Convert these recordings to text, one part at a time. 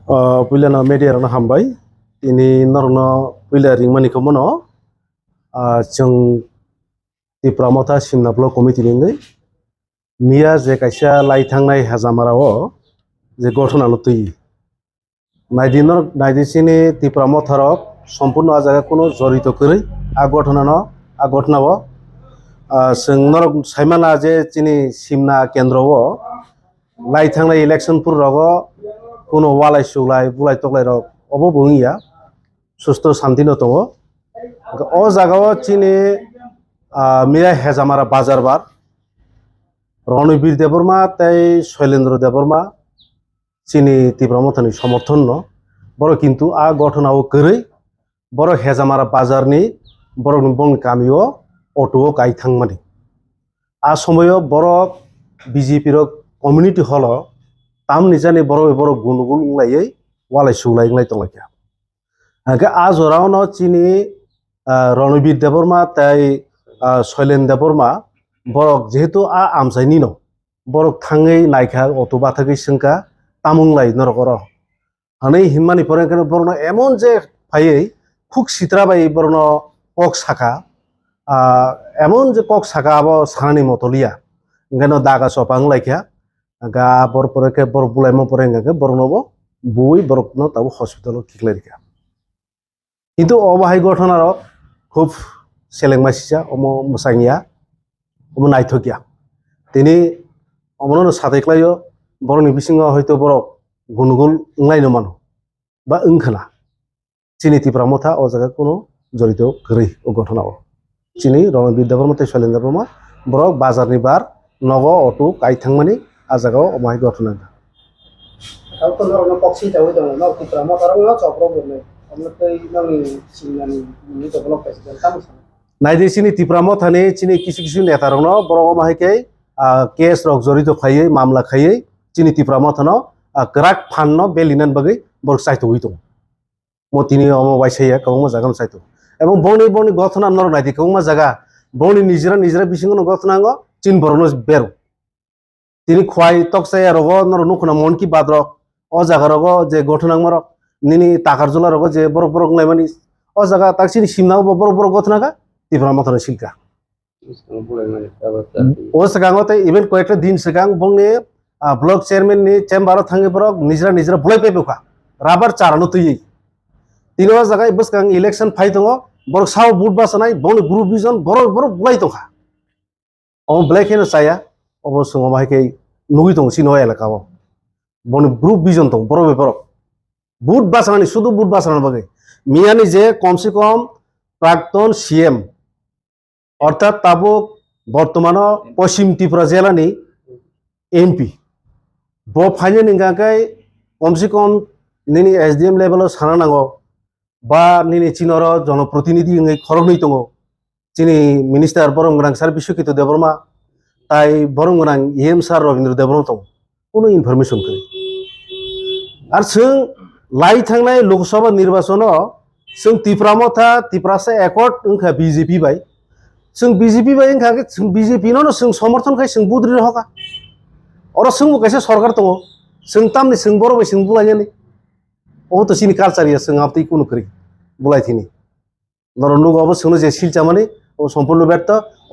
Puilana media rana hambai ini norno puila ringmani komono chung ti pramota simna blok committee ningai miya je kaisa lai thangnai hajamarao je gotona no tui naidinor naidisini ti pramotarok সম্পূর্ণ আজাga কোনো জড়িত করে আ ঘটনাও जों साइमाना जे चिनी सिमना केन्द्रও লাই থাংনাই election পুর রগো কোনো ওয়ালাই সুলাই বুলাই তকলাই রক অবো বঙ্গিয়া সুস্থ শান্তি ন দङ ও জায়গাও চিনি মিয়া হেজামারা বাজার বার রণবীর দেববর্মা তাই শৈলেন্দ্র দেববর্মা চিনি তীব্রমথানি সমর্থন ন বড় কিন্তু আ ঘটনাও করেই বড় হেজামারা বাজারনি বড় বং গামিও অটো গাইথাংমানি আ সময়ও বড় বিজেপি র কমিউনিটি হল তাম নিজানি বড় গুনগুল লাইयै ওয়ালাই সুলাই লাই তংলাইয়া আগে আ জরাও ন চিনি রণবীর দেববর্মা তাই শৈলেন দেববর্মা বরক যেহেতু আ আমসাইনি ন বরক থাঙै নাইখা অটো বাথাগै সংকা তামুংলাই নরকর হাनै হিম্মানি পরেন বরণ এমন যে ফাইयै খুক সিত্রাবাই বরণ কক শাখা এমন যে কক শাখা আবো সানানি মতলিয়া ওখানে দাগা সপাং লাইখা গা বর পরে বর বুলাইমো পরে বরণবো বই বরকন তাবো হসপিটাল কিকলাইরিকা কিন্তু অবাহাই ঘটনার খুব সেলেংমাসিসা অমো মোসাঙিয়া অমো নাইথকিয়া তিনি অমন সাথেক্লাইও বরনি বিসিং হয়তো বরক গুনগুল ওংলাইনো মানো বা ওংখানা চিনি তীব্রমথা ও জায়গা কোনো জড়িত গৈ ও ঘটনাও চিনি রণবীর দেববর্মা তাই শৈলেন দেববর্মা বরক বাজারনি বার নগ অটো গাইথাংমানি आ জায়গাও অমাই ঘটনা নাইদিসিনি তীব্রমথানি চিনি কিছু নেতা রং বরং মাহিকে কেস রক জড়িত খাইয়ে মামলা খাইয়ে চিনি তীব্রমথানো গ্রাক ফান্ন বেলিনান বাগৈ বরক চাইতো হইতো মতিনি অম বাইসাইয়া কৌমা জায়গা চাইতো এবং বনি ঘটনা নর নাইদি কৌমা জায়গা বনি নিজরা বিসিং ঘটনা চিন বরণ বেরো তিনি খোয়াই তকসাই রগ নর নুখনা মন কি বাদ রক ও জায়গা রগ যে ঘটনা মরক নিনি টাকার জোলা রগ যে বরক লাইমানি ও জায়গা তাক চিনি সিমনাও বড় ঘটনা গা তীব্রমথানো শিলকা ও সেগাঙতে ইভেন কয়েকটা দিন সেগাং বংনি ব্লক চেয়ারম্যান নি চেম্বার থাঙ্গে বরক নিজরা বুলাই পাইবকা রাবার চারানো তুই তিন জায়গায় বসকাং ইলেকশন ফাই দङ বরক সাও বুট বাসানাই বংনি গ্রুপ বিজন বড় বুলাই দङা ও ব্ল্যাক হেন চায়া অবশ্য মাহিকে নুই দङ সিনো এলাকাও বনি গ্রুপ বিজন দङ বড় বরক বুট বাসানি শুধু বুট বাসানোর বাগে মিয়ানি যে কমসে কম প্রাক্তন সিএম অর্থাৎ তাবো বর্তমান পশ্চিম ত্রিপুরা জেলানি এমপি ব ফাইনে নিগাকাই কমসে কম নিনি এসডিএম লেভেল সানা নাঙ্গ বা নিনি চিনর জনপ্রতিনিধি খরগই দङ চিনি মিনিস্টার বরংগ্রাং স্যার বিশ্বকিত দেববর্মা তাই বরংগ্রাং ইএম স্যার রবীন্দ্র দেববর্মা দङ কোনো ইনফরমেশন করে আর जों লাই থাংনাই লোকসভা নির্বাচন जों তীব্রমথা তীব্রাসা একট ওংখা বিজেপি বাই जों বিজেপি বাই ওংখা जों বিজেপি नो जों समर्थन खाय जों बुद्रि हका और जों कैसे सरकार दङ जों तामनि जों बर बाय जों बुलायनि ও তো চিনি কালচারিয়া जों আপনি কোনো করি বুলাইथिनि নরনুগ অবশ্য যে শিলচামানি ও সম্পূর্ণ ব্যর্থ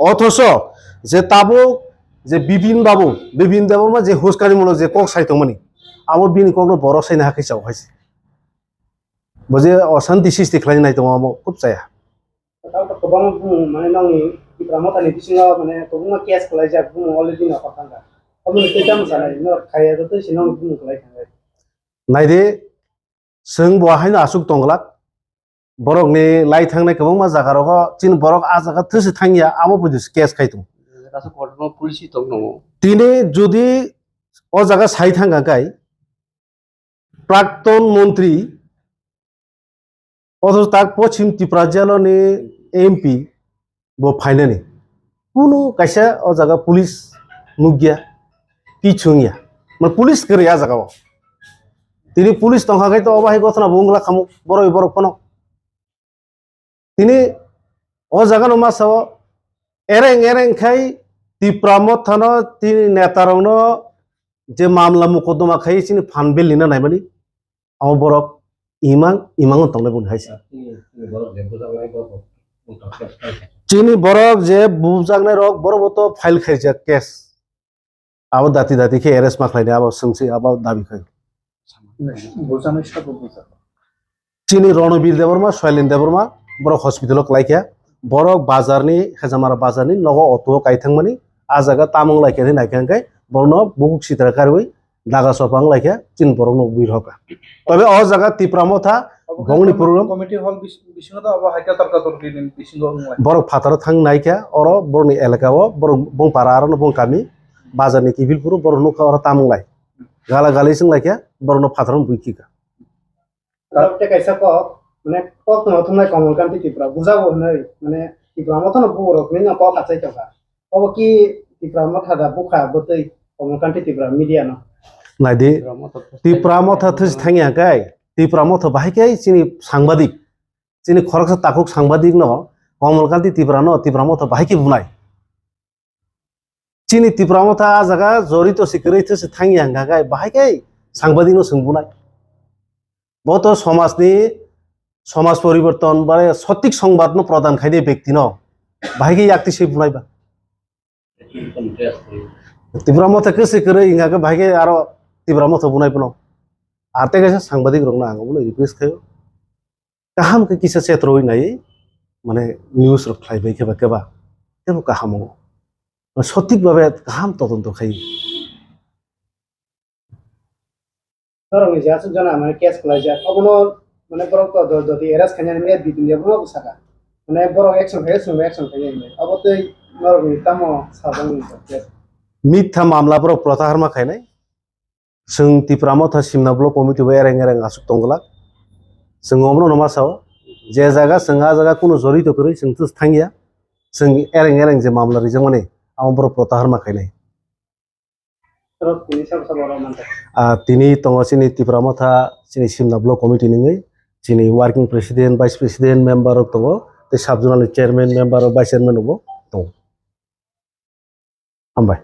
অথচ যে তাবো যে বিপিন দেববর্মা যে হুস্কানিমূলক যে কক সাইতমানি আবো বিনি কক বড় সাইনা হাকি চাও হাইছে বজে অশান্তি সৃষ্টি খালাইনি নাই দङ আমো খুব চায়া गोबां माने नांनि তীব্রমথানি बिसिङाव माने गोबां केस खालायजा बुङो अलरेडि न खतांगा अमन केजाम सानाय न खायाजों सिनाव बुङो खालायखांबाय नायदे जों बहायनो आसुक दंगला बरकनि लाई थांनाय गोबां मा जागा रग चिन बरक आ जागा थोसे थांगिया आमो बुदिस केस खायतो रासो घटना पुलिस दङ तिने जुदि ओ जागा साइ थांगा गाय प्राक्तन मन्त्री অথচ তার পশ্চিম ত্রিপুরা জেলানি এমপি ব ফাইনানি কোনো কাইসা ও জায়গা পুলিশ নুগিয়া পিছুঙিয়া মানে পুলিশ করে আ জায়গাও তিনি পুলিশ তংখাই তো অবাহি ঘটনা বুংলা খামু বড় ফোন তিনি ও জায়গানো মাসাও এরেং খাই তীব্রমথানো তিনি নেতারংনো যে মামলা মুকদ্দমা খাই চিনি ফান বেল লিনা নাই মানে amo borok imang tongnai bun haisi chini borok je bujaknai rok borok to file khaijak case abo dati ke arrest ma khlaini abo sungsi abo dabi khai বোঝানোর সাথে বোঝা chini Ronobir Deborma Soilin Deborma borok hospital o klaikya borok bazarni hejamara bazarni nogo auto kaithangmani ajaga tamung laikya ni naikangkai borno buguk sitra karwi daga sopang laikya chin borok no birhoka tobe o jaga tipramotha bongni program committee হল বিশ্বনাথ আবার হাইকা তর্কাতর দিন বিশ্বঙ্গ borok phataro thang naikya oro borni elakao borok bongpara aro bong kami bazarni kibilpuru borok nukha oro tamung lai gala gali sing laikya borno phataro buikika তারপরে কাইসা ক মানে cock নতুনই কমলকান্তি ত্রিপুরা বুঝাবো নাই মানে ত্রিপুরা মতন বুড়ো মেনা ক কাছাই কাকা অব কি ত্রিপুরা মথাদা বুখা বতই কমলকান্তি ত্রিপুরা মিডিয়া ন naidi tipramotha this thangya kai tipramotha bahaikai chini সাংবাদিক chini khoroksa takuk সাংবাদিক no Kamalkanti Tripura no tipramotha bahaikai bunai chini tipramotha jaga jorito sikrai this thangya kai bahaikai সাংবাদিক no sungbunai boto সমাজ পরিবর্তন মানে সঠিক সংবাদ no প্রদান খাইনে ব্যক্তি no bahaikai yakti sei bunai ba tipramotha kese kere inga ke bahaikai aro tipramotha bunai puno arte kaisa সাংবাদিক rok na angbo request khayo kaham ke kisa setroi nai মানে নিউজ রক খাইবাই কেবা কেবা তেবো কাহামো সঠিক ভাবে কাহাম তদন্ত খাই ধরো যে আছে জানা মানে কেস কলাই যা অবনো মানে বড় তো যদি এরাস খানি মে দিদিন যাব না বুসাকা মানে বড় অ্যাকশন খাই অবতই নরমি তামো সাবন কেস মিথ্যা মামলাফोराव প্রত্যাহার খাইনাই जों tipramotha simna blok committee wa ereng asuk tonglak जों omno noma sao je jaga singa jaga kuno jorito kori जों tus thangia जों ereng je mamla rijang mane amro প্রত্যাহার খাইনাই তরফ তিনি সব বড় মানতে তিনি tongo chini tipramotha chini simna blok committee ningai chini working president vice president member of tongo te sub zonal chairman member of vice chairman obo tongo ambai